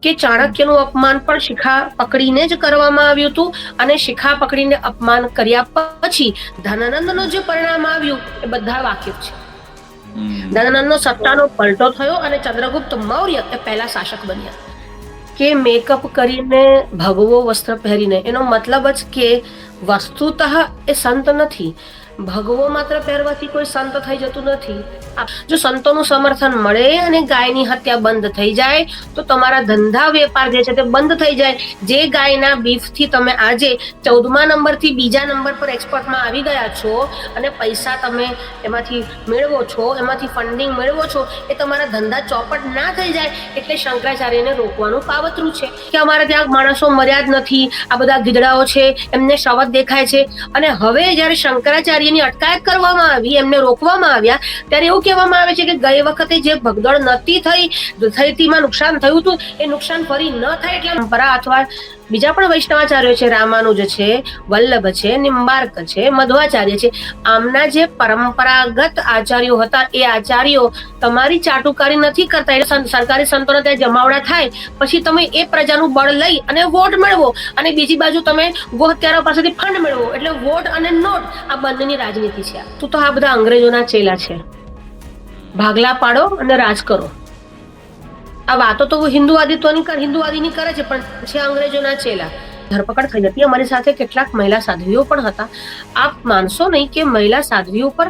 કે ચાણક્યનું અપમાન પણ શિખા પકડીને જ કરવામાં આવ્યું હતું, અને શિખા પકડીને અપમાન કર્યા પછી ધનાનંદનું જે પરિણામ આવ્યું એ બધા વાકેફ છે. ધનાનંદનો સત્તાનો પલટો થયો અને ચંદ્રગુપ્ત મૌર્ય એ પહેલા શાસક બન્યા. કે મેકઅપ કરીને, ભગવો વસ્ત્ર પહેરીને, એનો મતલબ જ કે વસ્તુતઃ એ સંત નથી. ભગવો માત્ર પહેરવાથી કોઈ સંત થઈ જતું નથી. જો સંતોનું સમર્થન મળે અને ગાયની હત્યા બંધ થઈ જાય તો તમારા ધંધા વેપાર જે છે તે બંધ થઈ જાય. જે ગાયના બીફથી તમે આજે 14મા નંબરથી બીજા નંબર પર એક્સપોર્ટમાં આવી ગયા છો અને પૈસા તમે એમાંથી મેળવો છો, એમાંથી ફંડિંગ મેળવો છો, એ તમારા ધંધા ચોપટ ના થઈ જાય. એટલે શંકરાચાર્યને રોકવાનું કાવતરું છે કે અમારે ત્યાં માણસો મર્યા જ નથી, આ બધા ગીધડાઓ છે, એમને શવત દેખાય છે. અને હવે જયારે શંકરાચાર્યની અટકાયત કરવામાં આવી, એમને રોકવામાં આવ્યા, ત્યારે એવું કહેવામાં આવે છે કે ગઈ વખતે જે ભગદડ નહોતી થઈમાં નુકસાન થયું હતું એ નુકસાન ફરી ન થાય એટલે પરંપરા અથવા બીજા પણ વૈષ્ણવાચાર્યો છે, રામાનુજ છે, વલ્લભ છે, નિંબાર્ક છે, મધ્વાચાર્ય છે, આમના જે પરંપરાગત આચાર્યો હતા એ આચાર્યો તમારી ચાટુકારી નથી કરતા. એટલે સરકારી સંતોને ત્યાં જમાવડા થાય પછી તમે એ પ્રજાનું બળ લઈ અને વોટ મેળવો, અને બીજી બાજુ તમે ગોહત્યારો પાસેથી ફંડ મેળવો. એટલે વોટ અને નોટ આ બંનેની રાજનીતિ છે. તું તો આ બધા અંગ્રેજોના ચેલા છે. ભાગલા પાડો અને રાજ કરો. આ વાતો તો હિન્દુવાદીની કરે છે, પણ છે અંગ્રેજોના ચેલા. ધરપકડ થઈ હતી. અમારી સાથે કેટલાક મહિલા સાધ્વીઓ પણ હતા. આપ માનશો નહીં કે મહિલા સાધ્વીઓ પર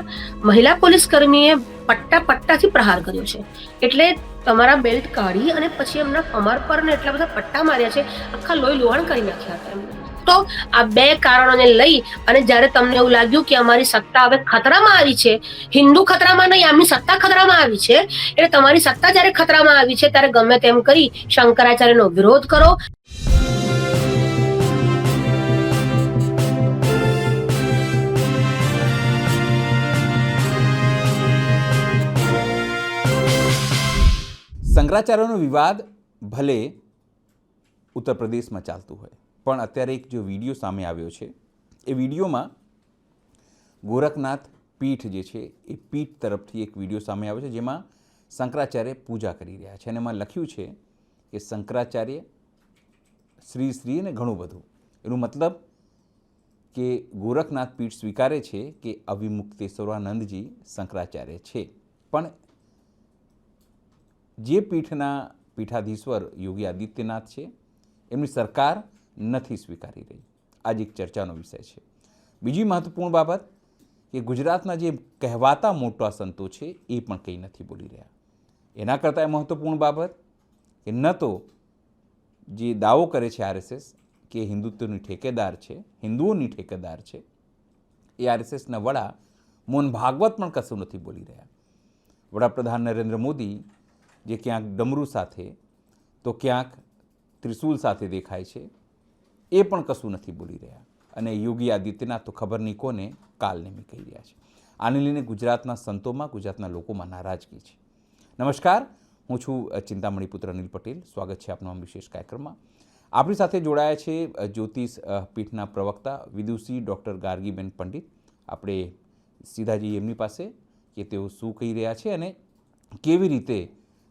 મહિલા પોલીસ કર્મીએ પટ્ટાથી પ્રહાર કર્યો છે. એટલે તમારા બેલ્ટ કાઢી અને પછી એમના કમર પર ને એટલા બધા પટ્ટા માર્યા છે, આખા લોહી લોહણ કરી નાખ્યા હતા એમને. તો આ બે કારણોને લઈ અને જ્યારે તમને એવું લાગ્યું કે અમારી સત્તા હવે ખતરામાં આવી છે, હિન્દુ ખતરામાં નહીં, આમની સત્તા ખતરામાં આવી છે, એટલે તમારી સત્તા જ્યારે ખતરામાં આવી છે ત્યારે ગમે તેમ કરી શંકરાચાર્યનો વિરોધ કરો. શંકરાચાર્યનો વિવાદ ભલે ઉત્તર પ્રદેશમાં ચાલતું હોય, પણ અત્યારે એક જો વિડીયો સામે આવ્યો છે, એ વિડીયોમાં ગોરખનાથ પીઠ જે છે એ પીઠ તરફથી એક વિડીયો સામે આવ્યો છે, જેમાં શંકરાચાર્ય પૂજા કરી રહ્યા છે અને એમાં લખ્યું છે કે શંકરાચાર્ય શ્રી અને ઘણું બધું. એનું મતલબ કે ગોરખનાથ પીઠ સ્વીકારે છે કે અવિમુક્તેશ્વરાનંદજી શંકરાચાર્ય છે, પણ જે પીઠના પીઠાધીશ્વર યોગી આદિત્યનાથ છે એમની સરકાર નથી સ્વીકારી રહી. આજ એક ચર્ચાનો વિષય છે. બીજી મહત્વપૂર્ણ બાબત કે ગુજરાતના જે કહેવાતા મોટા સંતો છે એ પણ કંઈ નથી બોલી રહ્યા. એના કરતાં મહત્વપૂર્ણ બાબત કે ન તો જે દાવો કરે છે આરએસએસ કે હિન્દુત્વની ઠેકેદાર છે, હિન્દુઓની ઠેકેદાર છે, એ આરએસએસના વડા મોહન ભાગવત પણ કશું નથી બોલી રહ્યા. વડાપ્રધાન નરેન્દ્ર મોદી જે ક્યાંક ડમરૂ સાથે તો ક્યાંક ત્રિશુલ સાથે દેખાય છે, એ પણ કશું નથી બોલી રહ્યા. અને યોગી આદિત્યનાથ તો ખબર નહીં કોને કાલનેમી કહી રહ્યા છે. આને લઈને ગુજરાતના સંતોમાં, ગુજરાતના લોકોમાં નારાજગી છે. નમસ્કાર, હું છું ચિંતામણી પુત્ર અનિલ પટેલ. સ્વાગત છે આપનો વિશેષ કાર્યક્રમમાં. આપણી સાથે જોડાયા છે જ્યોતિષ પીઠના પ્રવક્તા વિદુષી ડૉક્ટર ગાર્ગીબેન પંડિત. આપણે સીધા જઈએ એમની પાસે કે તેઓ શું કહી રહ્યા છે અને કેવી રીતે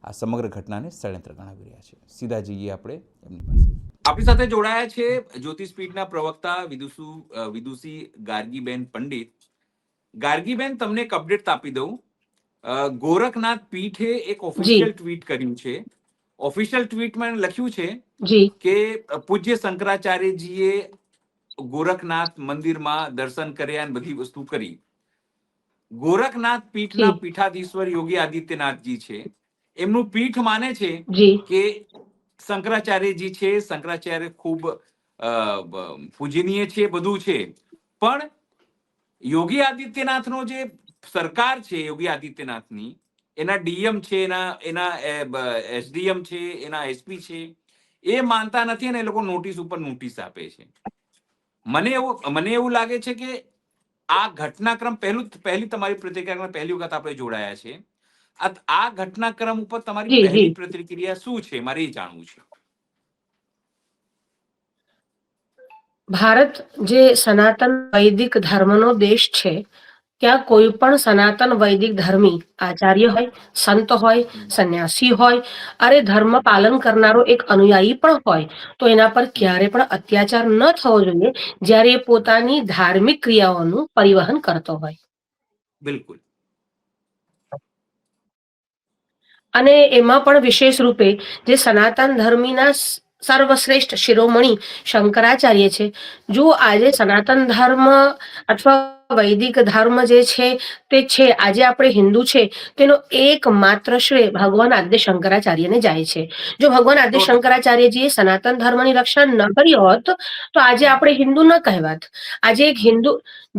આ સમગ્ર ઘટનાને ષડયંત્ર ગણાવી રહ્યા છે. સીધા જઈએ આપણે એમની પાસે. આપણી સાથે જોડાયા છે જ્યોતિષપીઠના પ્રવક્તા વિદુષી ગાર્ગીબેન પંડિત. ગાર્ગીબેન, તમને એક અપડેટ આપી દઉં. ગોરખનાથ પીઠે એક ઓફિશિયલ ટ્વીટ કર્યું છે. ઓફિશિયલ ટ્વીટમાં લખ્યું છે કે પૂજ્ય શંકરાચાર્યજીએ ગોરખનાથ મંદિરમાં દર્શન કર્યા અને બધી વસ્તુ કરી. ગોરખનાથ પીઠના પીઠાધીશ્વર યોગી આદિત્યનાથજી છે, એમનું પીઠ માને છે કે શંકરાચાર્યજી છે, શંકરાચાર્ય ખૂબ પૂજનીય છે, બધું છે, પણ યોગી આદિત્યનાથનો જે સરકાર છે, યોગી આદિત્યનાથની, એના ડીએમ છે, એના એસડીએમ છે, એના એસપી છે, એ માનતા નથી અને એ લોકો નોટિસ ઉપર નોટિસ આપે છે. મને એવું લાગે છે કે આ ઘટનાક્રમ પહેલી તમારી પ્રતિક્રિયા પહેલી વખત આપણે જોડાયા છે. આ ઘટનાક્રમ ઉપર તમારી પહેલી પ્રતિક્રિયા શું છે, મારે એ જાણવું છે. ભારત જે સનાતન વૈદિક ધર્મનો દેશ છે, ત્યાં કોઈ પણ સનાતન વૈદિક ધર્મી આચાર્ય હોય, સંત હોય, સંન્યાસી હોય, અરે ધર્મ પાલન કરનારો એક અનુયાયી પણ હોય, તો એના પર ક્યારે પણ અત્યાચાર ન થવો જોઈએ જ્યારે એ પોતાની ધાર્મિક ક્રિયાઓનું પરિવહન કરતો હોય. બિલકુલ. અને એમાં પણ વિશેષ રૂપે જે સનાતન ધર્મીના સર્વશ્રેષ્ઠ શિરોમણી શંકરાચાર્ય છે. જો આજે સનાતન ધર્મ અથવા વૈદિક ધર્મ જે છે તે છે, આજે આપણે હિન્દુ છે, તેનો એકમાત્ર શ્રેય ભગવાન આદ્ય શંકરાચાર્યને જાય છે. જો ભગવાન આદ્ય શંકરાચાર્યજીએ સનાતન ધર્મની રક્ષા ન કરી હોત તો આજે આપણે હિન્દુ ન કહેવાત. આજે એક હિન્દુ,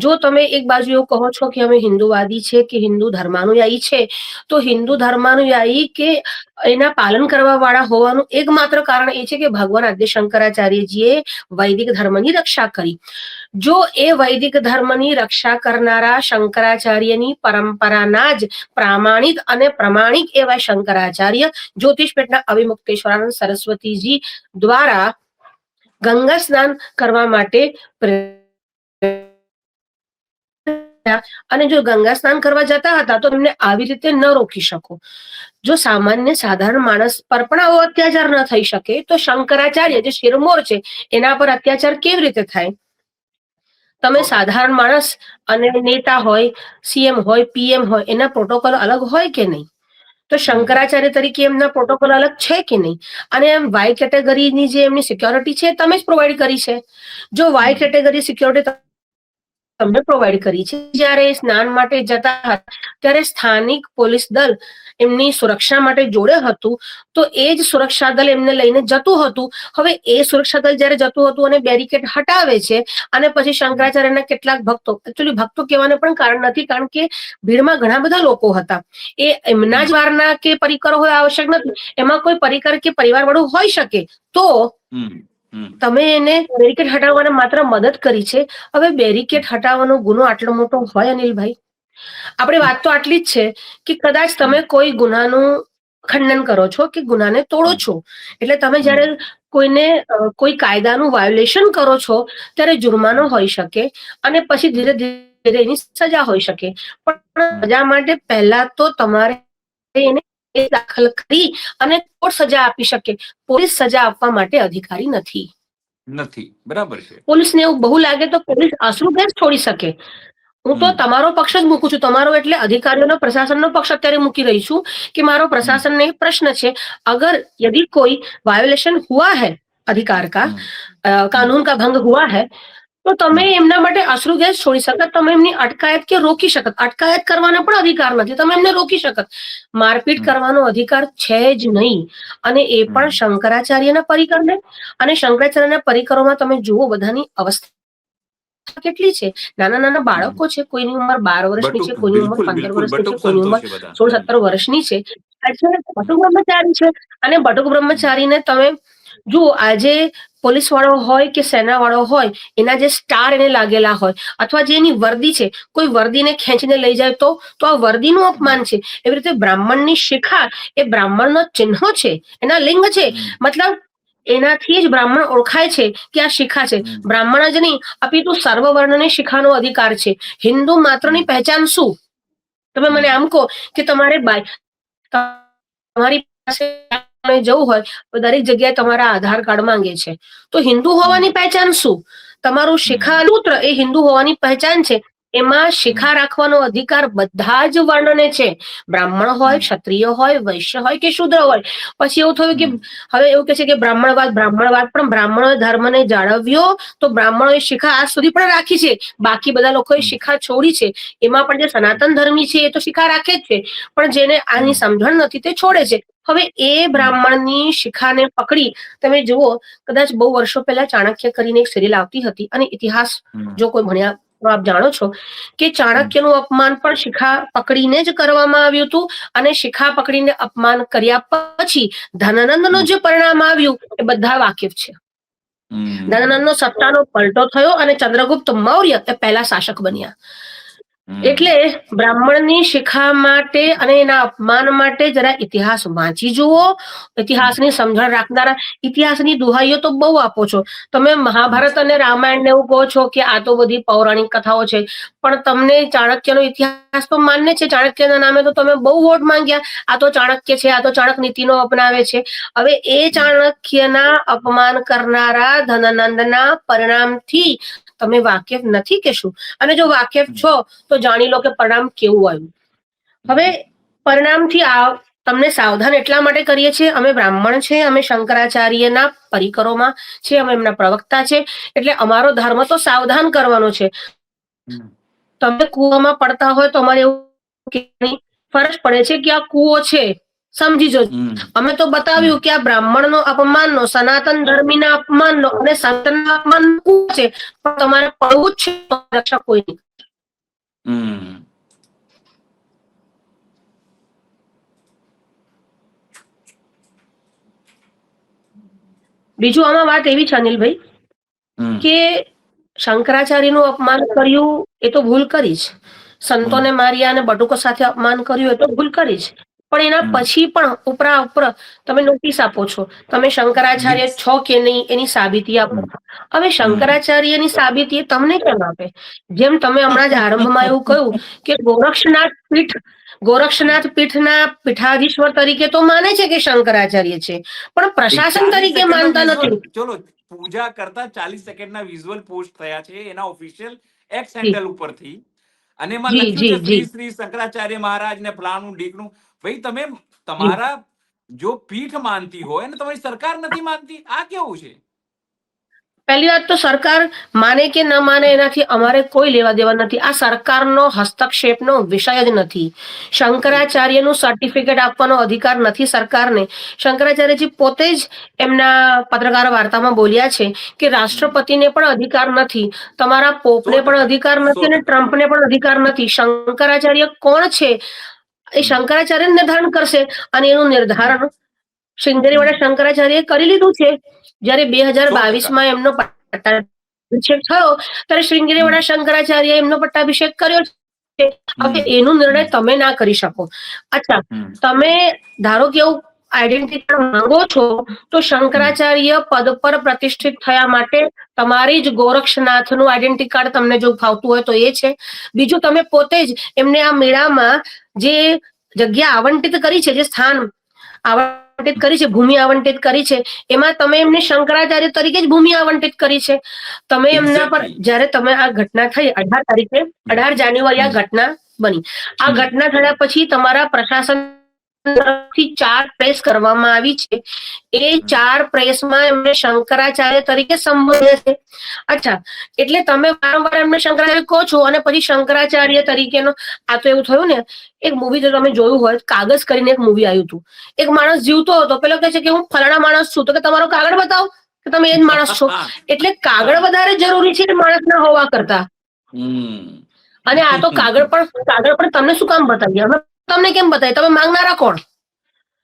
જો તમે એક બાજુ એવું કહો છો કે અમે હિન્દુવાદી છે કે હિન્દુ ધર્માનુયાયી છે, તો હિન્દુ ધર્માનુયાયી કે એના પાલન કરવા વાળા હોવાનું એકમાત્ર કારણ એ છે કે ભગવાન આદ્ય શંકરાચાર્યજીએ વૈદિક ધર્મની રક્ષા કરી. જો એ વૈદિક ધર્મની રક્ષા કરનારા શંકરાચાર્યની પરંપરાના જ પ્રામાણિક અને પ્રમાણિક એવા શંકરાચાર્ય જ્યોતિષપીઠના અવિમુક્તેશ્વરાનંદ સરસ્વતીજી દ્વારા ગંગા સ્નાન કરવા માટે અને જો ગંગા સ્નાન કરવા જતા હતા તો એમને આવી રીતે ન રોકી શકો. જો સામાન્ય સાધારણ માણસ પર પણ આવો અત્યાચાર ન થઈ શકે તો શંકરાચાર્ય જે શિરમોર છે એના પર અત્યાચાર કેવી રીતે થાય? તમે સાધારણ માણસ અને નેતા હોય, સીએમ હોય, પીએમ હોય, એના પ્રોટોકોલ અલગ હોય કે નહીં? તો શંકરાચાર્ય તરીકે એમના પ્રોટોકોલ અલગ છે કે નહીં? અને એમ વાય કેટેગરીની જે એમની સિક્યોરિટી છે તમે જ પ્રોવાઈડ કરી છે. જો વાય કેટેગરી સિક્યોરિટી તમને પ્રોવાઈડ કરી છે, જ્યારે સ્નાન માટે જતા હતા ત્યારે સ્થાનિક પોલીસ દળ એમની સુરક્ષા માટે જોડે હતું, તો એ જ સુરક્ષા દળ એમને લઈને જતું હતું. હવે એ સુરક્ષા દળ જ્યારે જતું હતું અને બેરિકેડ હટાવે છે અને પછી શંકરાચાર્યના કેટલાક ભક્તો, એકચ્યુઅલી ભક્તો કહેવાને પણ કારણ નથી, કારણ કે ભીડમાં ઘણા બધા લોકો હતા. એ એમના જ વારના કે પરિકરો હોય આવશ્યક નથી, એમાં કોઈ પરિકર કે પરિવાર વાળું હોઈ શકે, તો તમે એને બેરિકેડ હટાવવાના માત્ર મદદ કરી છે. હવે બેરિકેડ હટાવવાનો ગુનો આટલો મોટો હોય અનિલભાઈ? આપણે વાત તો આટલી જ છે કે કદાચ તમે કોઈ ગુનાનું ખંડન કરો છો કે ગુનાને તોડો છો, એટલે તમે જ્યારે કોઈને કોઈ કાયદાનું વાયોલેશન કરો છો ત્યારે જુર્માનો હોઈ શકે અને પછી ધીરે ધીરે એની સજા હોઈ શકે. પણ સજા માટે પહેલા તો તમારે એને દાખલ કરી અને કોર્ટ સજા આપી શકે. પોલીસ સજા આપવા માટે અધિકારી નથી. બરાબર છે. પોલીસને એવું બહુ લાગે તો પોલીસ અશ્રુ ગેસ છોડી શકે. હું તો તમારો પક્ષ જ મૂકું છું, તમારો એટલે અધિકારીઓનો, પ્રશાસનનો પક્ષ અત્યારે મૂકી રહી છું કે મારો પ્રશાસનને એક પ્રશ્ન છે, अगर यदि कोई वायोलेशन हुआ है अधिकार का, कानून का भंग हुआ है, તો તમે એમના માટે અશ્રુ ગેસ છોડી શકત, તમે એમની અટકાયત કે રોકી શકત. અટકાયત કરવાનો પણ અધિકાર નથી, તમે એમને રોકી શકત. મારપીટ કરવાનો અધિકાર છે જ નહીં. અને એ પણ શંકરાચાર્યના પરિકરને. અને શંકરાચાર્યના પરિકરોમાં તમે જુઓ બધાની અવસ્થા કેટલી છે. નાના નાના બાળકો છે, કોઈની ઉંમર 12 વર્ષની છે, કોઈની ઉંમર 15 વર્ષની છે, કોઈની ઉંમર 16-17 વર્ષની છે. બટુક બ્રહ્મચારી છે. અને બટુક બ્રહ્મચારીને તમે જુઓ, આજે પોલીસ વાળો હોય કે સેના વાળો હોય, એના જે સ્ટાર એને લાગેલા હોય અથવા જે એની વર્દી છે, કોઈ વર્દીને ખેંચીને લઈ જાય તો આ વર્દીનું અપમાન છે. એવી રીતે બ્રાહ્મણની શિખા એ બ્રાહ્મણનો ચિહ્નો છે, એના લિંગ છે. મતલબ એનાથી જ બ્રાહ્મણ ઓળખાય છે કે આ શિખા છે. બ્રાહ્મણ જ નહીં, અપિતુ સર્વવર્ણની શિખાનો અધિકાર છે. હિન્દુ માત્રની પહેચાન શું? તમે મને આમ કહો કે તમારે તમારી પાસે જવું હોય તો દરેક જગ્યાએ તમારા આધાર કાર્ડ માંગે છે, તો હિન્દુ હોવાની પહેચાન શું? તમારું શિખા સૂત્ર એ હિન્દુ હોવાની પહેચાન છે. એમાં શિખા રાખવાનો અધિકાર બધા જ વર્ણને છે. બ્રાહ્મણ હોય, ક્ષત્રિય હોય, વૈશ્ય હોય કે શૂદ્ર હોય. પછી એવું થયું કે હવે એવું કે છે કે બ્રાહ્મણવાદ પણ બ્રાહ્મણોએ ધર્મને જાળવ્યો તો બ્રાહ્મણોએ શિખા આજ સુધી પણ રાખી છે. બાકી બધા લોકોએ શિખા છોડી છે. એમાં પણ જે સનાતન ધર્મી છે એ તો શિખા રાખે જ છે, પણ જેને આની સમજણ નથી તે છોડે છે. હવે એ બ્રાહ્મણની શિખાને પકડી તમે જુઓ, કદાચ બહુ વર્ષો પહેલા ચાણક્ય કરીને એક સિરિયલ આવતી હતી, અને ઇતિહાસ જો કોઈ ભણ્યા તો આપ જાણો છો કે ચાણક્યનું અપમાન પણ શિખા પકડીને જ કરવામાં આવ્યું હતું. અને શિખા પકડીને અપમાન કર્યા પછી ધનાનંદનું જે પરિણામ આવ્યું એ બધા વાકેફ છે. ધનાનંદનો સત્તાનો પલટો થયો અને ચંદ્રગુપ્ત મૌર્ય એ પહેલા શાસક બન્યા. એટલે બ્રાહ્મણની શિખા માટે અને એના અપમાન માટે જરા ઇતિહાસ વાંચી જુઓ. ઇતિહાસની સમજણ રાખનારા ઇતિહાસની દુહાઈઓ તો બહુ આપો છો તમે. મહાભારત અને રામાયણ એવું કહો છો કે આ તો બધી પૌરાણિક કથાઓ છે, પણ તમને ચાણક્યનો ઇતિહાસ તો માન્ય છે. ચાણક્યના નામે તો તમે બહુ વોટ માંગ્યા. આ તો ચાણક્ય છે, આ તો ચાણક્ય નીતિનો અપનાવે છે. હવે એ ચાણક્યના અપમાન કરનારા ધનાનંદના પરિણામથી તમે વાકેફ નથી કે શું? અને જો વાકેફ છો તો જાણી લો કે પરિણામ કેવું આવ્યું. હવે પરિણામથી તમને સાવધાન એટલા માટે કરીએ છીએ, અમે બ્રાહ્મણ છે, અમે શંકરાચાર્યના પરિકરોમાં છે, અમે એમના પ્રવક્તા છે, એટલે અમારો ધર્મ તો સાવધાન કરવાનો છે. તમે કૂવામાં પડતા હોય તો અમારે એવું ફરજ પડે છે કે આ કૂવો છે, સમજી જજો. અમે તો બતાવ્યું કે આ બ્રાહ્મણનો અપમાનનો, સનાતન ધર્મીના અપમાનનો અને સંતના અપમાનનો કૂવો છે, પણ તમારે પડવું જ છે. રક્ષા કોઈ નહીં. બીજું આમાં વાત એવી છે અનિલભાઈ કે શંકરાચાર્યનું અપમાન કર્યું એ તો ભૂલ કરી જ, સંતોને માર્યા અને બટુકો સાથે અપમાન કર્યું એ તો ભૂલ કરી જ, પણ એના પછી પણ ઉપરા તમે નોટિસ આપો છો. તમે શંકરાચાર્ય છો કે નહીં એની સાબિતી આપો. હવે શંકરાચાર્યની સાબિતી તમને કેમ આપે? જેમ તમે હમણાં જ આરંભમાં એવું કહ્યું કે ગોરક્ષનાથ પીઠના પીઠાધીશ્વર તરીકે તો માને છે કે શંકરાચાર્ય છે, પણ પ્રશાસન તરીકે માનતા નથી. ચલો, પૂજા કરતા 40 સેકન્ડના વિઝ્યુઅલ પોસ્ટ થયા છે એના ઓફિશિયલ એક્સ હેન્ડલ ઉપરથી, અને એમાં લખ્યું છે શ્રી શ્રી શંકરાચાર્ય મહારાજ ને ફલાણું ઢીકણું. ભાઈ તમે તમારા જો પીઠ માનતી હોય અને તમારી સરકાર નથી માનતી, આ કેવું છે? પહેલી વાત તો સરકાર માને કે ન માને એનાથી અમારે કોઈ લેવા દેવા નથી. આ સરકારનો હસ્તક્ષેપનો વિષય જ નથી. શંકરાચાર્યનું સર્ટિફિકેટ આપવાનો અધિકાર નથી સરકારને. શંકરાચાર્યજી પોતે જ એમના પત્રકાર વાર્તામાં બોલ્યા છે કે રાષ્ટ્રપતિને પણ અધિકાર નથી, તમારા પોપને પણ અધિકાર નથી અને ટ્રમ્પને પણ અધિકાર નથી. શંકરાચાર્ય કોણ છે એ શંકરાચાર્ય નિર્ધારણ કરશે, અને એનું નિર્ધારણ શ્રીંગેરીવાળા શંકરાચાર્યએ કરી લીધું છે. જયારે 2022માં એમનો પટ્ટાભિષેક થયો ત્યારે શ્રીંગેરીવાળા શંકરાચાર્ય એમનો પટ્ટાભિષેક કર્યો છે. હવે એનું નિર્ણય તમે ના કરી શકો. અચ્છા, તમે ધારો કે એવું આઈડેન્ટિટી કાર્ડ માંગો છો તો શંકરાચાર્ય પદ પર પ્રતિષ્ઠિત થયા માટે તમારી જ ગોરક્ષનાથનું આઈડેન્ટિટી કાર્ડ તમને જો ફાવતું હોય તો એ છે. બીજું, તમે પોતે જ એમને આ મેળામાં જે જગ્યા આવંટિત કરી છે, જે સ્થાન આવંટિત કરી છે, ભૂમિ આવંટિત કરી છે, એમાં તમે એમને શંકરાચાર્ય તરીકે જ ભૂમિ આવંટિત કરી છે. તમે એમના પર જયારે તમે આ ઘટના થઈ 18 જાન્યુઆરી આ ઘટના બની. આ ઘટના થયા પછી તમારા પ્રશાસન તરફથી 4 પ્રેસ કરવામાં આવી છે. એ 4 પ્રેસમાં એમને શંકરાચાર્ય તરીકે સંબોધે છે. અચ્છા, એટલે તમે વારંવાર એમને શંકરાચાર્ય કહો છો અને પછી શંકરાચાર્ય તરીકેનો આ તો એવું થયું ને. એક મૂવી જો તમે જોયું હોય, કાગઝ કરીને એક મૂવી આવ્યું હતું. એક માણસ જીવતો હતો, પેલો કહે છે કે હું ફલાણા માણસ છું, તો કે તમારો કાગળ બતાવો કે તમે એ જ માણસ છો. એટલે કાગળ વધારે જરૂરી છે માણસના હોવા કરતા. અને આ તો કાગળ પણ તમને શું કામ બતાવીએ? અમે તમને કેમ બતાવીએ? તમે માંગનારા કોણ?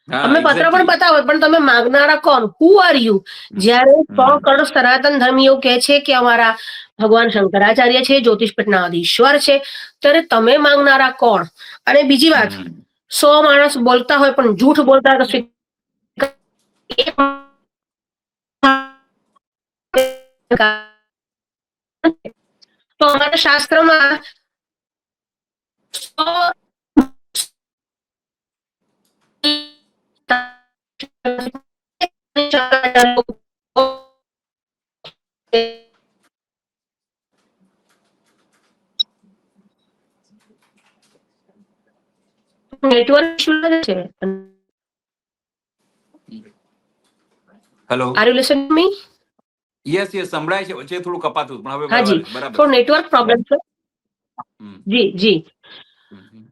અમે પત્ર પણ બતાવો, પણ તમે માંગનારા કોણ? Who are you? જયારે 100 કરોડ સનાતન ધર્મીઓ કહે છે કે અમારા ભગવાન શંકરાચાર્ય છે, જ્યોતિષપીઠના અધીશ્વર છે, ત્યારે તમે માંગનારા કોણ? અને બીજી વાત, 100 માણસ બોલતા હોય પણ જૂઠ બોલતા હોય તો અમારા શાસ્ત્રમાં નેટવર્ક ઇશ્યુ છે. Hello, are you listening me? Yes સંભળાય છે, વચ્ચે થોડું કપાતું, પણ હવે હાજી, બરાબર. તો નેટવર્ક પ્રોબ્લેમ છે. જી જી.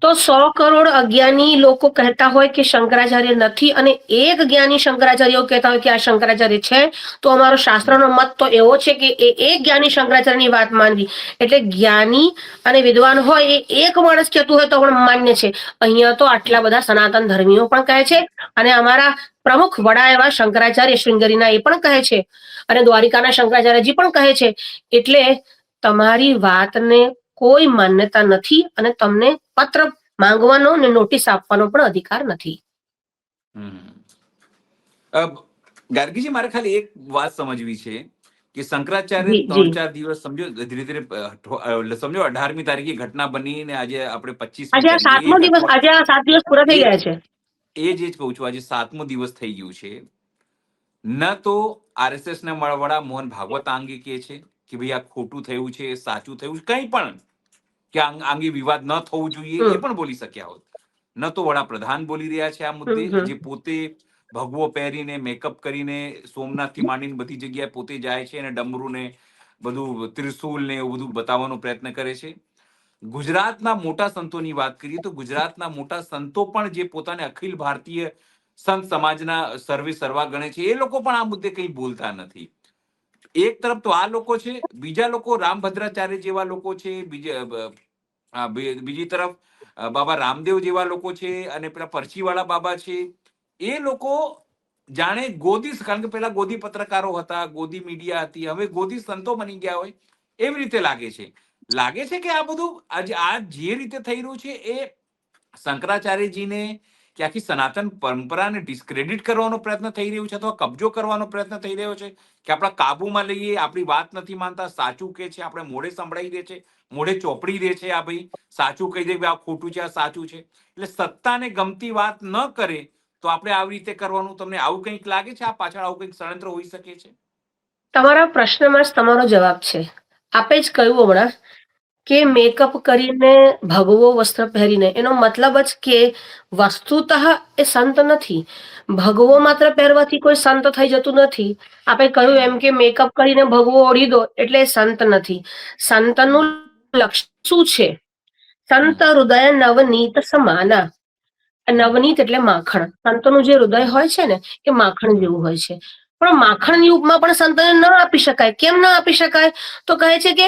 તો 100 કરોડ અજ્ઞાની લોકો કહેતા હોય કે શંકરાચાર્ય નથી, અને એક જ્ઞાની શંકરાચાર્ય કહેતા હોય કે આ શંકરાચાર્ય છે, તો અમારો શાસ્ત્રનો મત તો એવો છે કે એ એક જ્ઞાની શંકરાચાર્યની વાત માનવી. એટલે જ્ઞાની અને વિદ્વાન હોય એ એક માણસ કહેતું હોય તો પણ માન્ય છે. અહીંયા તો આટલા બધા સનાતન ધર્મીઓ પણ કહે છે, અને અમારા પ્રમુખ વડા એવા શંકરાચાર્ય શ્રીંગેરીના એ પણ કહે છે, અને દ્વારિકાના શંકરાચાર્યજી પણ કહે છે. એટલે તમારી વાતને કોઈ માન્યતા નથી અને તમને પત્ર માંગવાનો અને નોટિસ આપવાનો પણ અધિકાર નથી. ગાર્ગીજી, મારે ખાલી એક વાત સમજવી છે કે શંકરાચાર્ય જી 3-4 દિવસ સમજો ધીરે ધીરે સમજો 18મી તારીખે ઘટના બની ને આજે આપણે 25મી આજે આ કરીએ, 7મો દિવસ, આજે આ 7 દિવસ પૂરા થઈ ગયા છે. એ જ કહું છું, આજે 7મો દિવસ થઈ ગયું છે. ન તો આરએસએસ ના વડા મોહન ભાગવત આ અંગે કહે છે કે ભાઈ આ ખોટું થયું છે, સાચું થયું છે, કંઈ પણ કે અંગે વિવાદ ન થવું જોઈએ એ પણ બોલી શક્યા હોત. ન તો વડાપ્રધાન બોલી રહ્યા છે આ મુદ્દે, જે પોતે ભગવો પહેરીને મેકઅપ કરીને સોમનાથથી માંડીને બધી જગ્યાએ પોતે જાય છે અને ડમરૂ ને બધું ત્રિશુલ ને એવું બધું બતાવવાનો પ્રયત્ન કરે છે. ગુજરાતના મોટા સંતોની વાત કરીએ તો ગુજરાતના મોટા સંતો પણ જે પોતાને અખિલ ભારતીય સંત સમાજના સર્વે સર્વા ગણે છે, એ લોકો પણ આ મુદ્દે કંઈ બોલતા નથી. એક તરફ તો આ લોકો છે, બીજા લોકો રામભદ્રાચાર્ય જેવા લોકો છે, બીજી તરફ બાબા રામદેવ જેવા લોકો છે અને પેલા પરચીવાળા બાબા છે. એ લોકો જાણે ગોદી, કારણ કે પેલા ગોદી પત્રકારો હતા, ગોદી મીડિયા હતી, હવે ગોદી સંતો બની ગયા હોય એવી રીતે લાગે છે કે આ બધું આ જે રીતે થઈ રહ્યું છે એ શંકરાચાર્યજીને કે આખી સનાતન પરંપરાને ડિસ્ક્રેડિટ કરવાનો પ્રયત્ન થઈ રહ્યો છે અથવા કબજો કરવાનો પ્રયત્ન થઈ રહ્યો છે કે આપણા કાબુમાં લઈએ, આપણી વાત નથી માનતા, સાચું કે છે, આપણે મોઢે સંભળાઈ દે છે, મોઢે ચોપડી દે છે, આ ભાઈ સાચું કહી દે, આ ખોટું છે, આ સાચું છે. એટલે સત્તાને ગમતી વાત ન કરે તો આપણે આવી રીતે કરવાનું. તમને આવું કંઈક લાગે છે? આ પાછળ આવું કંઈક ષડયંત્ર હોઈ શકે છે? તમારા પ્રશ્નમાં જ તમારો જવાબ છે. આપે જ કહ્યું હમણાં કે મેકઅપ કરીને, ભગવો વસ્ત્ર પહેરીને, એનો મતલબ જ કે વસ્તુતઃ એ સંત નથી. ભગવો માત્ર પહેરવાથી કોઈ સંત થઈ જતું નથી. આપણે કહ્યું એમ કે મેકઅપ કરીને ભગવો ઓઢી દો એટલે સંત નથી. સંતનું લક્ષણ શું છે? સંત હૃદય નવનીત સમાના. નવનીત એટલે માખણ. સંતોનું જે હૃદય હોય છે ને એ માખણ જેવું હોય છે. પણ માખણની ઉપમા પણ સંતને ન આપી શકાય. કેમ ન આપી શકાય? તો કહે છે કે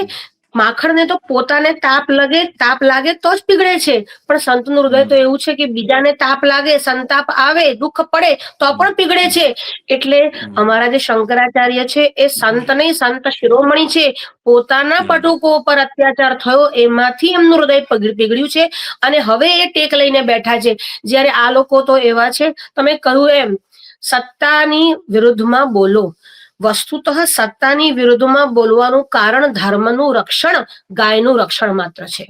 માખણને તો પોતાને તાપ લાગે તો જ પીગળે છે, પણ સંતનું હૃદય તો એવું છે કે બીજાને તાપ લાગે, સંતાપ આવે, દુઃખ પડે તો પણ પીગળે છે. એટલે અમારા જે શંકરાચાર્ય છે એ સંત નહીં, સંત શિરોમણી છે. પોતાના પટુકો પર અત્યાચાર થયો એમાંથી એમનું હૃદય પીગળ્યું છે અને હવે એ ટેક લઈને બેઠા છે. જ્યારે આ લોકો તો એવા છે, તમે કહ્યું એમ, સત્તાની વિરુદ્ધમાં બોલો. વસ્તુતઃ સત્તાની વિરુદ્ધમાં બોલવાનું કારણ ધર્મનું રક્ષણ, ગાયનું રક્ષણ માત્ર છે.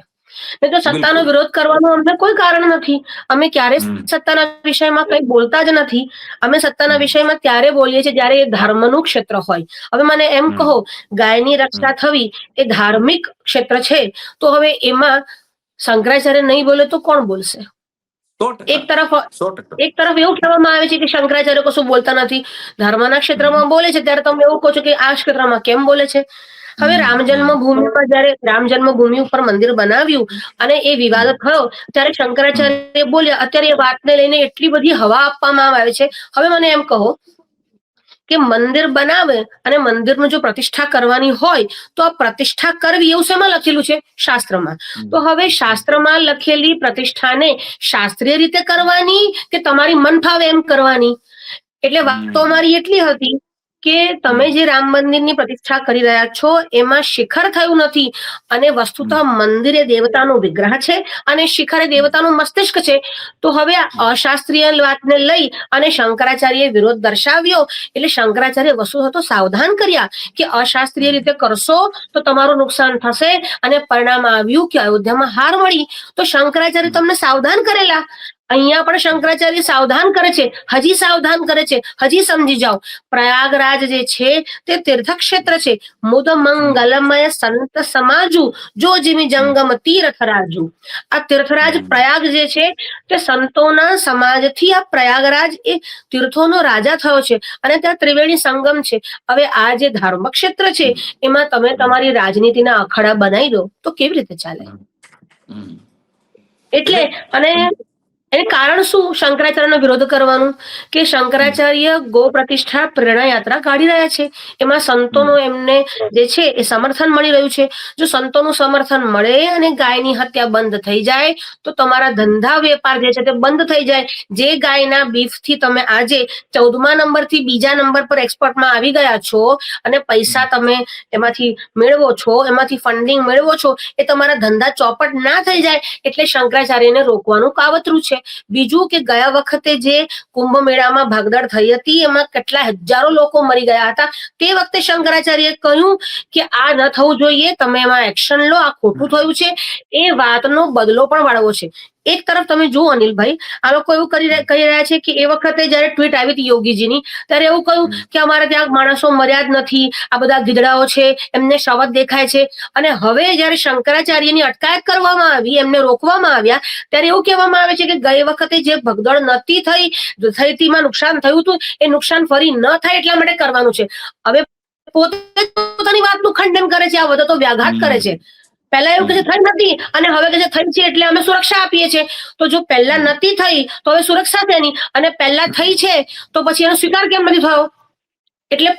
નહીં તો સત્તાનો વિરોધ કરવાનો અમને કોઈ કારણ નથી. અમે ક્યારેય સત્તાના વિષયમાં કંઈ બોલતા જ નથી. અમે સત્તાના વિષયમાં ત્યારે બોલીએ છીએ જ્યારે એ ધર્મનું ક્ષેત્ર હોય. હવે મને એમ કહો, ગાયની રક્ષા થવી એ ધાર્મિક ક્ષેત્ર છે, તો હવે એમાં શંકરાચાર્ય નહીં બોલે તો કોણ બોલશે? એક તરફ એવું કહેવામાં આવે છે કે શંકરાચાર્ય કશું બોલતા નથી, ધર્મના ક્ષેત્રમાં બોલે છે, ત્યારે તમે એવું કહો છો કે આ ક્ષેત્રમાં કેમ બોલે છે? હવે રામ જન્મભૂમિ પર જ્યારે રામ જન્મભૂમિ ઉપર મંદિર બનાવ્યું અને એ વિવાદ થયો ત્યારે શંકરાચાર્ય બોલ્યા. અત્યારે એ વાતને લઈને એટલી બધી હવા આપવામાં આવે છે. હવે મને એમ કહો કે મંદિર બનાવે અને મંદિરનું જો પ્રતિષ્ઠા કરવાની હોય તો આ પ્રતિષ્ઠા કરવી એવું શેમાં લખેલું છે? શાસ્ત્રમાં. તો હવે શાસ્ત્રમાં લખેલી પ્રતિષ્ઠાને શાસ્ત્રીય રીતે કરવાની કે તમારી મન ફાવે એમ કરવાની? એટલે વાત તો અમારી એટલી હતી કે તમે જે રામ મંદિરની પ્રતિષ્ઠા કરી રહ્યા છો એમાં શિખર થયું નથી અને વસ્તુતઃ મંદિર એ દેવતાનું વિગ્રહ છે અને શિખર એ દેવતાનું મસ્તિષ્ક છે. તો હવે અશાસ્ત્રીય વાતને લઈ અને શંકરાચાર્યએ વિરોધ દર્શાવ્યો એટલે શંકરાચાર્ય વસ્તુ તો સાવધાન કર્યા કે અશાસ્ત્રીય રીતે કરશો તો તમારું નુકસાન થશે અને પરિણામ આવ્યું કે અયોધ્યામાં હાર મળી. તો શંકરાચાર્ય તમને સાવધાન કરેલા. અહીંયા પણ શંકરાચાર્ય સાવધાન કરે છે, હજી સાવધાન કરે છે, હજી સમજી જાઓ. પ્રયાગરાજ જે છે તે તીર્થક્ષેત્ર છે. મુદ મંગલમય સંત સમાજુ જો જીમી જંગમ તીર્થરાજુ. આ તીર્થરાજ પ્રયાગ જે છે તે સંતોના સમાજથી આ પ્રયાગરાજ એ તીર્થોનો રાજા થયો છે અને ત્યાં ત્રિવેણી સંગમ છે. હવે આ જે ધર્મ ક્ષેત્ર છે એમાં તમે તમારી રાજનીતિના અખાડા બનાવી દો તો કેવી રીતે ચાલે? એટલે અને એને કારણ શું શંકરાચાર્યનો વિરોધ કરવાનું? કે શંકરાચાર્ય ગો પ્રતિષ્ઠા પ્રેરણા યાત્રા કાઢી રહ્યા છે, એમાં સંતોનો એમને જે છે એ સમર્થન મળી રહ્યું છે. જો સંતોનું સમર્થન મળે અને ગાયની હત્યા બંધ થઈ જાય તો તમારા ધંધા વેપાર જે છે તે બંધ થઈ જાય. જે ગાયના બીફથી તમે આજે 14મા નંબરથી બીજા નંબર પર એક્સપોર્ટમાં આવી ગયા છો અને પૈસા તમે એમાંથી મેળવો છો, એમાંથી ફંડિંગ મેળવો છો, એ તમારા ધંધા ચોપટ ના થઈ જાય એટલે શંકરાચાર્યને રોકવાનું કાવતરું છે. બીજું કે ગયા વખતે જે કુંભ મેળામાં ભાગદડ થઈ હતી એમાં કેટલા હજારો લોકો મરી ગયા હતા. તે વખતે શંકરાચાર્યએ કહ્યું કે આ ન થવું જોઈએ, તમે એમાં એક્શન લો, આ ખોટું થયું છે. એ વાતનો બદલો પણ વાળવો છે. એક તરફ તમે જુઓ અનિલભાઈ, આ લોકો એવું કહી રહ્યા છે કે એ વખતે જયારે ટ્વીટ આવી હતી યોગીજીની ત્યારે એવું કહ્યું કે અમારે ત્યાં માણસો મર્યા જ નથી, આ બધા ગીધડાઓ છે, એમને શવત દેખાય છે. અને હવે જયારે શંકરાચાર્યની અટકાયત કરવામાં આવી, એમને રોકવામાં આવ્યા, ત્યારે એવું કહેવામાં આવે છે કે ગઈ વખતે જે ભગદડ નહોતી થઈ તેમાં નુકસાન થયું હતું, એ નુકસાન ફરી ન થાય એટલા માટે કરવાનું છે. હવે પોતાની વાતનું ખંડન કરે છે, આ વધતો વ્યાઘાત કરે છે. પહેલા એવું કે છે થઈ નથી અને હવે કે છે થઈ છે એટલે અમે સુરક્ષા આપીએ છીએ. તો જો પહેલા નથી થઈ તો હવે સુરક્ષા તેની, અને પહેલા થઈ છે તો પછી એનો સ્વીકાર કેમ નથી થયો? એટલે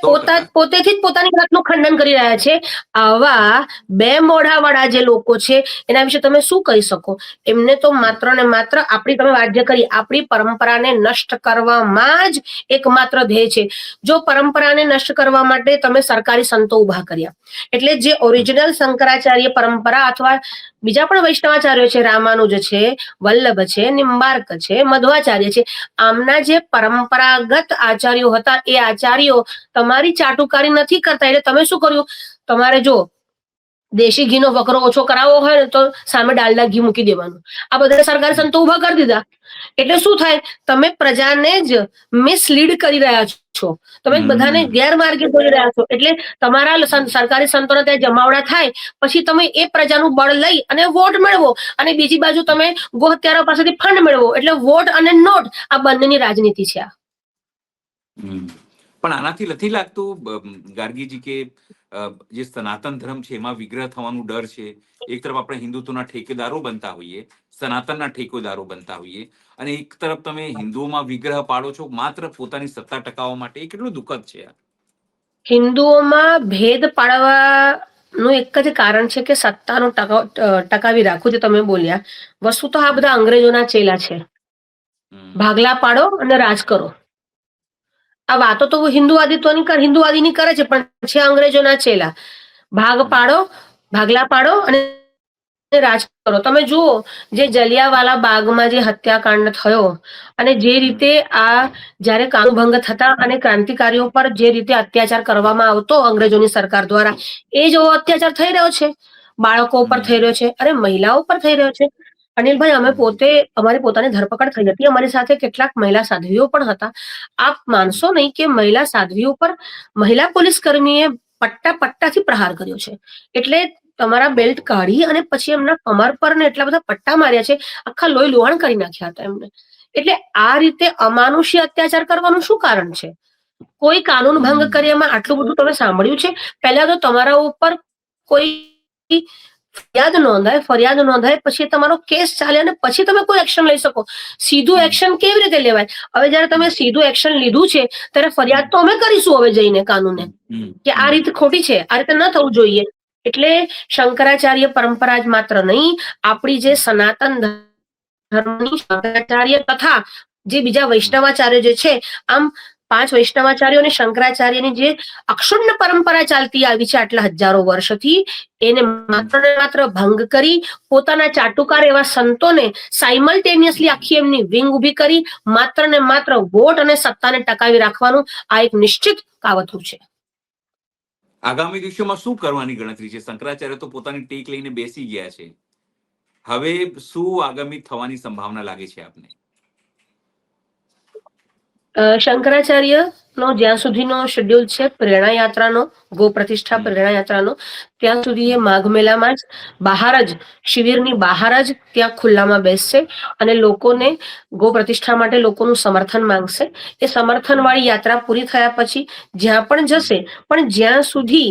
પોતેથી જ પોતાની વાતનું ખંડન કરી રહ્યા છે. આવા બે મોઢાવાળા જે લોકો છે એના વિશે તમે શું કહી શકો? એમને તો માત્ર ને માત્ર આપણી, તમે વાત જે કરી, આપણી પરંપરાને નષ્ટ કરવામાં જ એકમાત્ર ધ્યેય છે. જો પરંપરાને નષ્ટ કરવા માટે તમે સરકારી સંતો ઉભા કર્યા, એટલે જે ઓરિજિનલ શંકરાચાર્ય પરંપરા અથવા બીજા પણ વૈષ્ણવાચાર્યો છે, રામાનુજ છે, વલ્લભ છે, નિમ્બાર્ક છે, મધ્વાચાર્ય છે, આમના જે પરંપરાગત આચાર્યો હતા એ આચાર્યો તમારી ચાટુકારી નથી કરતા. એટલે તમે શું કર્યું? તમારે જો દેશી ઘીનો વકરો ઓછો કરાવવો હોય ને તો સામે ડાલડા ઘી મૂકી દેવાનું. આ બધા સરકારી સંતો ઉભા કરી દીધા. એટલે શું થાય? તમે પ્રજાને જ મિસલીડ કરી રહ્યા છો, તમે બધાને ગેરમાર્ગે દોરી રહ્યા છો. એટલે તમારા સરકારી સંતોને ત્યાં જમાવડા થાય, પછી તમે એ પ્રજાનું બળ લઈ અને વોટ મેળવો, અને બીજી બાજુ તમે ગોહત્યારા પાસેથી ફંડ મેળવો. એટલે વોટ અને નોટ આ બંનેની રાજનીતિ છે. પણ આનાથી નથી લાગતું ગાર્ગીજી કે જે સનાતન ધર્મ છે એમાં વિગ્રહ થવાનું ડર છે? એક તરફ આપણે હિન્દુત્વના ઠેકેદારો બનતા હોઈએ, સનાતનના ઠેકેદારો બનતા હોઈએ, અને એક તરફ તમે હિન્દુઓમાં વિગ્રહ પાડો છો માત્ર પોતાની સત્તા ટકાવવા માટે. એ કેટલું દુઃખદ છે. હિન્દુઓમાં ભેદ પાડવાનું એક જ કારણ છે કે સત્તાનું ટકાવી રાખવું. જે તમે બોલ્યા, વસ્તુ તો આ બધા અંગ્રેજોના ચેલા છે. ભાગલા પાડો અને રાજ કરો. આ વાતો તો હિન્દુવાદીની કરે છે, પણ છે અંગ્રેજોના ચેલા. ભાગ પાડો, ભાગલા પાડો અને રાજ કરો. તમે જુઓ, જે જલિયાવાલા બાગમાં જે હત્યાકાંડ થયો અને જે રીતે આ જયારે કાનૂનભંગ થતા અને ક્રાંતિકારીઓ પર જે રીતે અત્યાચાર કરવામાં આવતો અંગ્રેજોની સરકાર દ્વારા, એ જેવો અત્યાચાર થઈ રહ્યો છે. બાળકો પર થઈ રહ્યો છે, અરે મહિલાઓ પર થઈ રહ્યો છે. અનિલભાઈ, અમે પોતે, અમારી પોતાની ધરપકડ થઈ હતી. અમારી સાથે કેટલાક મહિલા સાધ્વીઓ પણ હતા. આપ માનશો નહીં કે મહિલા સાધ્વીઓ પર મહિલા પોલીસ કર્મીએ પટ્ટાથી પ્રહાર કર્યો છે. એટલે તમારા બેલ્ટ કાઢી અને પછી એમના કમર પર ને એટલા બધા પટ્ટા માર્યા છે, આખા લોહી લુહાણ કરી નાખ્યા હતા એમને. એટલે આ રીતે અમાનુષી અત્યાચાર કરવાનું શું કારણ છે? કોઈ કાનૂન ભંગ કર્યામાં આટલું બધું તમે સાંભળ્યું છે? પહેલા તો તમારા ઉપર કોઈ ફરિયાદ નોંધાય, પછી તમારો કેસ ચાલે અને પછી તમે કોઈ એક્શન લઈ શકો. સીધું એક્શન કેવી રીતે લેવાય? હવે જયારે તમે સીધું એક્શન લીધું છે ત્યારે ફરિયાદ તો અમે કરીશું હવે જઈને કાનૂને, કે આ રીત ખોટી છે, આ રીતે ન થવું જોઈએ. એટલે શંકરાચાર્ય પરંપરા જ માત્ર નહીં, આપણી જે સનાતન ધર્મની શંકરાચાર્ય તથા જે બીજા વૈષ્ણવાચાર્ય જે છે, આમ 5 વૈષ્ણવાચાર્યો અને શંકરાચાર્યની જે અક્ષુણ્ણ પરંપરા ચાલતી આવી છે આટલા હજારો વર્ષથી, એને માત્ર ને માત્ર ભંગ કરી પોતાના ચાટુકાર એવા સંતોને સાયમલ્ટેનિયસલી આખી એમની વિંગ ઉભી કરી માત્ર ને માત્ર વોટ અને સત્તાને ટકાવી રાખવાનું આ એક નિશ્ચિત કાવતરું છે. આગામી દિવસોમાં શું કરવાની ગણતરી છે? શંકરાચાર્ય તો પોતાની ટેક લઈને બેસી ગયા છે. હવે શું આગામી થવાની સંભાવના લાગે છે આપને? શંકરાચાર્યનો જ્યાં સુધીનો શેડ્યુલ છે પ્રેરણા યાત્રાનો, ગો પ્રતિષ્ઠા પ્રેરણા યાત્રાનો, ત્યાં સુધી એ માઘ મેળામાં જ બહાર જ, શિબિરની બહાર જ ત્યાં ખુલ્લામાં બેસશે અને લોકોને ગો પ્રતિષ્ઠા માટે લોકોનું સમર્થન માંગશે. એ સમર્થન વાળી યાત્રા પૂરી થયા પછી જ્યાં પણ જશે, પણ જ્યાં સુધી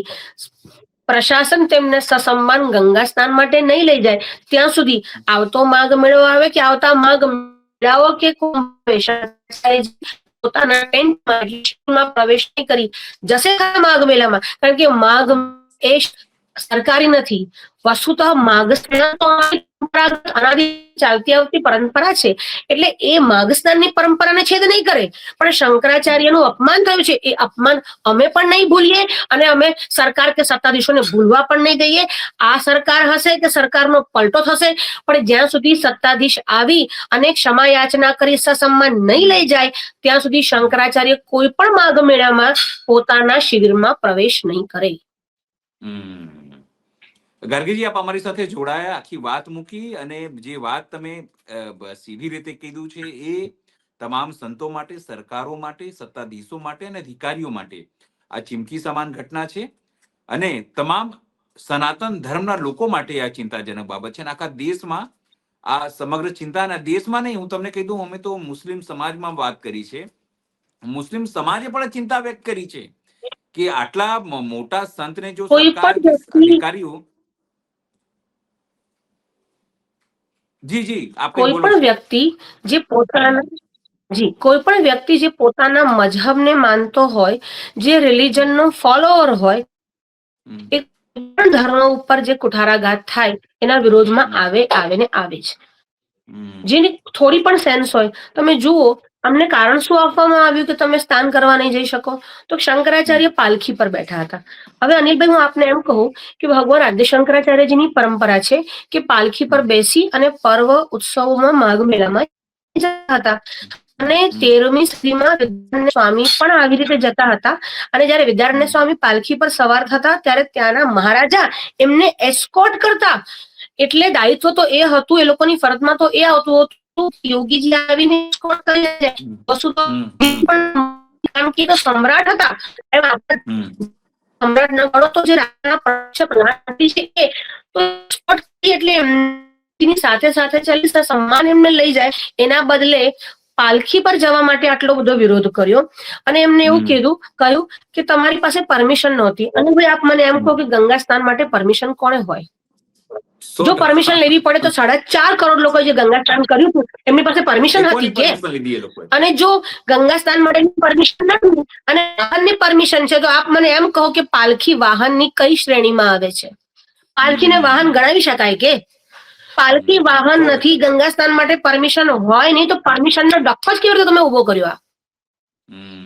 પ્રશાસન તેમને સસમ્માન ગંગા સ્નાન માટે નહીં લઈ જાય ત્યાં સુધી, આવતો માઘ મેળો આવે કે આવતા માઘ મહિલાઓ કે પોતાના ટેન્ટમાં પ્રવેશ નહીં કરી જશે માઘ મેળામાં, કારણ કે માઘ એ સરકારી નથી. વસ્તુતઃ માઘ સ્નાન તો અનાદિ ચાલતી આવતી પરંપરા છે, એટલે એ માઘ સ્નાનની પરંપરાને છેદ નહીં કરે. પણ શંકરાચાર્યનું અપમાન થયું છે, એ અપમાન અમે પણ નહીં ભૂલીએ અને અમે સરકાર કે સત્તાધીશોને ભૂલવા પણ નહીં દઈએ. આ સરકાર હશે કે સરકારનો પલટો થશે, પણ જ્યાં સુધી સત્તાધીશ આવી અને ક્ષમા યાચના કરી સસમ્માન નહીં લઈ જાય ત્યાં સુધી શંકરાચાર્ય કોઈ પણ માઘ મેળામાં પોતાના શિબિરમાં પ્રવેશ નહીં કરે. ગાર્ગીજી, આપ અમારી સાથે જોડાયા, આખી વાત મૂકી, અને જે વાત તમે સીધી રીતે કીધું છે એ તમામ સંતો માટે, સરકારો માટે, સત્તાધીશો માટે અને અધિકારીઓ માટે આ ચીમકી સમાન ઘટના છે, અને તમામ સનાતન ધર્મના લોકો માટે આ ચિંતાજનક બાબત છે. અને આખા દેશમાં આ સમગ્ર ચિંતાના દેશમાં નહીં, હું તમને કહી દઉં, અમે તો મુસ્લિમ સમાજમાં વાત કરી છે, મુસ્લિમ સમાજે પણ ચિંતા વ્યક્ત કરી છે કે આટલા મોટા સંતને જો સરકાર કે અધિકારીઓ કોઈ પણ વ્યક્તિ જે પોતાના મજહબને માનતો હોય, જે રિલિજનનો ફોલોઅર હોય, એ પણ ધર્મ ઉપર જે કુઠારાઘાત થાય એના વિરોધમાં આવે જ. જેની થોડી પણ સેન્સ હોય, તમે જુઓ અમને કારણ શું આપવામાં આવ્યું કે તમે સ્નાન કરવા નહીં જઈ શકો? તો શંકરાચાર્ય પાલખી પર બેઠા હતા. હવે અનિલભાઈ, હું આપને એમ કહું કે ભગવાન આદ્ય શંકરાચાર્યજીની પરંપરા છે કે પાલખી પર બેસી અને પર્વ ઉત્સવોમાં માઘ મેળામાં જતા હતા. અને 13મી સદીમાં વિદ્યારણ્ય સ્વામી પણ આવી રીતે જતા હતા. અને જયારે વિદ્યારણ્ય સ્વામી પાલખી પર સવાર થતા ત્યારે ત્યાંના મહારાજા એમને એસ્કોર્ટ કરતા. એટલે દાયિત્વ તો એ હતું, એ લોકોની ફરજમાં તો એ આવતું હતું, યોગીજી આવીને એસ્કોર્ટ કરી જાય. વસ્તુ તો સમ્રાટ હતા, સમ્રાટ ન ગણો તો જે રાજાના પ્રત્યક્ષ છે એ તો એસ્કોર્ટ એટલે એમની સાથે ચાલી સન્માન એમને લઈ જાય. એના બદલે પાલખી પર જવા માટે આટલો બધો વિરોધ કર્યો અને એમને એવું કહ્યું કે તમારી પાસે પરમિશન નહોતી. અને ભાઈ, આપ મને એમ કહો કે ગંગા સ્નાન માટે પરમિશન કોણે હોય? જો પરમિશન લેવી પડે તો 4.5 કરોડ લોકો જે ગંગા સ્નાન કર્યું હતું એમની પાસે પરમિશન હતી કે? અને જો ગંગા સ્નાન માટેની પરમિશન નથી અને વાહનની પરમિશન છે, તો આપ મને એમ કહો કે પાલખી વાહનની કઈ શ્રેણીમાં આવે છે? પાલખીને વાહન ગણાવી શકાય કે? પાલખી વાહન નથી, ગંગા સ્નાન માટે પરમિશન હોય નહીં, તો પરમિશનનો ડખ્ખો જ કેવી રીતે તમે ઉભો કર્યો?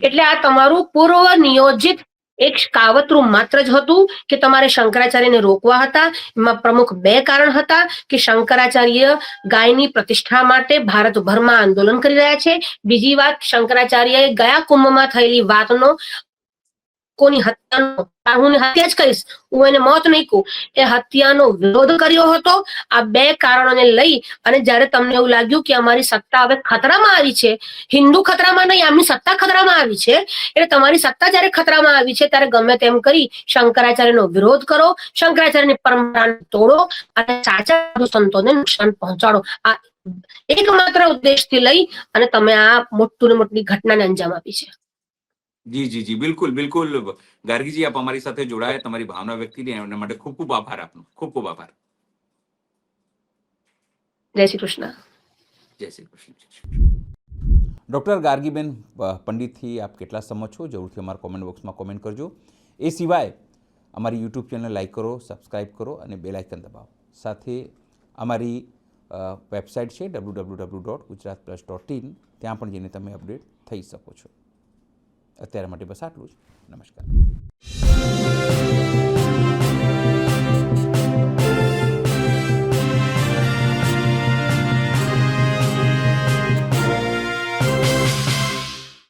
એટલે આ તમારું પૂર્વ નિયોજિત એક કાવતરું માત્ર જ હતું કે તમારે શંકરાચાર્યને રોકવા હતા. એમાં પ્રમુખ 2 કારણ હતા કે શંકરાચાર્ય ગાયની પ્રતિષ્ઠા માટે ભારતભરમાં આંદોલન કરી રહ્યા છે. બીજી વાત, શંકરાચાર્યએ ગયા કુંભમાં થયેલી વાતનો કોની હત્યાનો, હું હત્યા જ કહીશ, હું એને મોત નહીં કહું, એ હત્યાનો વિરોધ કર્યો હતો. આ 2 કારણોને લઈ અને જ્યારે તમને એવું લાગ્યું કે અમારી સત્તા હવે ખતરામાં આવી છે, હિન્દુ ખતરામાં નહીં, આમની સત્તા ખતરામાં આવી છે, એટલે તમારી સત્તા જ્યારે ખતરામાં આવી છે ત્યારે ગમે તેમ કરી શંકરાચાર્યનો વિરોધ કરો, શંકરાચાર્યની પરંપરાને તોડો અને સાચા સંતોને નુકસાન પહોંચાડો. આ એકમાત્ર ઉદ્દેશથી લઈ અને તમે આ મોટી ઘટનાને અંજામ આપી છે. જી, બિલકુલ. ગાર્ગીજી, આપ અમારી સાથે જોડાયા, તમારી ભાવના વ્યક્ત કરી, એના માટે ખૂબ ખૂબ આભાર આપનો. ખૂબ ખૂબ આભાર. જય શ્રી કૃષ્ણ. જય શ્રી કૃષ્ણ. ડૉક્ટર ગાર્ગીબેન પંડિતથી આપ કેટલા સહમત છો જરૂરથી અમારા કોમેન્ટ બોક્સમાં કોમેન્ટ કરજો. એ સિવાય અમારી યુટ્યુબ ચેનલ લાઈક કરો, સબસ્ક્રાઈબ કરો અને બેલ આઇકન દબાવો. સાથે અમારી વેબસાઇટ છે www.gujaratplus.in, ત્યાં પણ જઈને તમે અપડેટ થઈ શકો છો. અત્યારે માટે બસ આટલું જ. નમસ્કાર.